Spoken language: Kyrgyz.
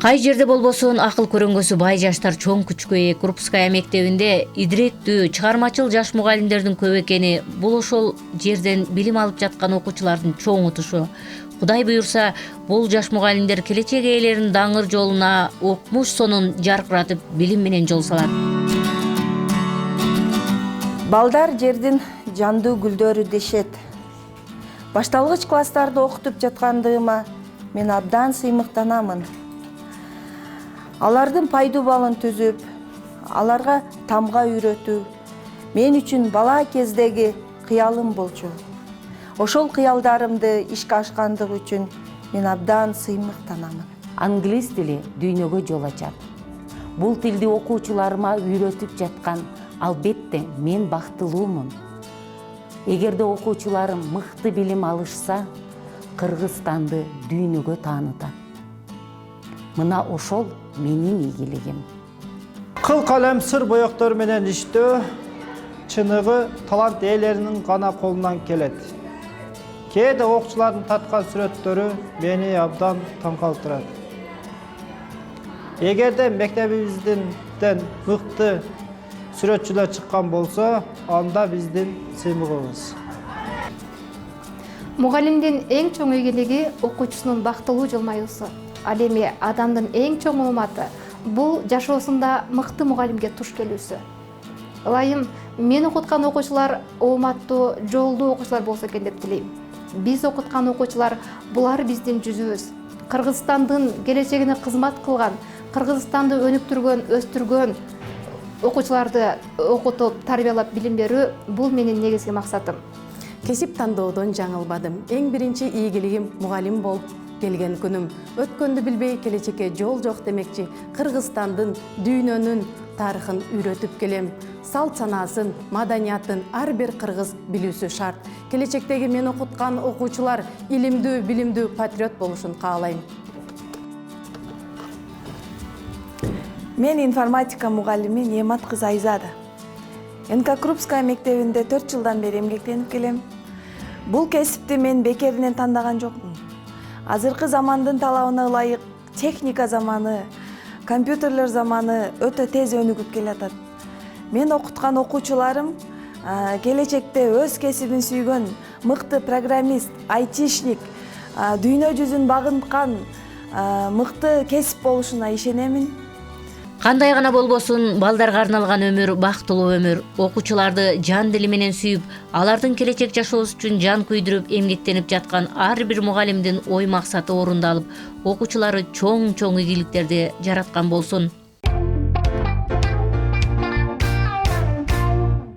Кай жерде болбосун акыл көрөнгөсү бай жаштар чоң күчкө ээ Крупская мектебинде идиреттүү, чыгармачыл жаш мугалимдердин көп экени бул ошол жерден билим алып жаткан окуучулардын чоң утушу. Кудай буюрса, бул жаш мугалимдер келечек ээлерин даңыр жолуна окмуш сонун жаркыратып билим менен жол салат. Балдар жердин жандуу гүлдөрү дешет. Башталгыч класстарда окутуп жаткандыгыма мен абдан сыймыктанамын. Алардын пайдуу балын түзүп, аларга тамга үйрөтүү мен үчүн бала кездеги кыялым болчу. Ошол кыялдарымды ишке ашкандыгы үчүн мен абдан сыймыктанамын. Англис тили дүйнөгө жол ачат. Бул тилди окуучуларыма үйрөтүп жаткан албетте мен бактылуумун. Эгерде окуучуларым мыкты билим алышса, Кыргызстанды дүйнөгө таанытат. Мына ошол менин ийгилигим. Кыл калем сыр боектор менен иштөө чыныгы талант ээлеринин гана колунан келет. Кээде окуучулардын таткан сүрөттөрү мени абдан таң калтырат. Эгерде мектебибизден мыкты сүрөтчүлөр чыккан болсо, анда биздин сыймыгыбыз. Мугалимдин эң чоң ийгилиги окуучусунун бактылуу жылмаюусу. Ал эми адамдын эң чоң ууматы бул жашоосунда мыкты мугалимге туш келүүсү. Ылайым мен окуткан окуучулар ооматтуу, жолдуу окуучулар болсо экен деп тилейм. Биз окуткан окуучулар булар биздин жүзүбүз. Кыргызстандын келечегине кызмат кылган, Кыргызстанды өнүктүргөн, өстүргөн окуучуларды окутуп, тарбиялап билим берүү бул менин негизги максатым. Кесип тандоодон жаңылбадым. Эң биринчи ийгилигим мугалим болуп келген күнүм. Өткөндү билбей келечекке жол жок демекчи, Кыргызстандын, дүйнөнүн тарыхын үйрөтүп келем. Салт санаасын, маданиятын ар бир кыргыз билүүсү шарт. Келечектеги мен окуткан окуучулар илимдүү, билимдүү патриот болушун каалайм. Мен информатика мугалими Немат кызы Айзада. НК Крупская мектебинде 4 жылдан бери эмгектенип келем. Бул кесипти мен бекеринен тандаган жокмун. Азыркы замандын талабына ылайык техника заманы, компьютерлер заманы өтө тез өнүгүп келатат. Мен окуткан окуучуларым келечекте өз кесибин сүйгөн мыкты программист, айтишник, дүйнө жүзүн багынткан мыкты кесип болушуна ишенемин. Кандай гана болбосун, балдарга арналган өмүр бактылуу өмүр. Окуучуларды жан дили менен сүйүп, алардын келечек жашоосу үчүн жан күйдүрүп эмгектенип жаткан ар бир мугалимдин ой максаты орундалып, окуучулары чоң игиликтерди жараткан болсун.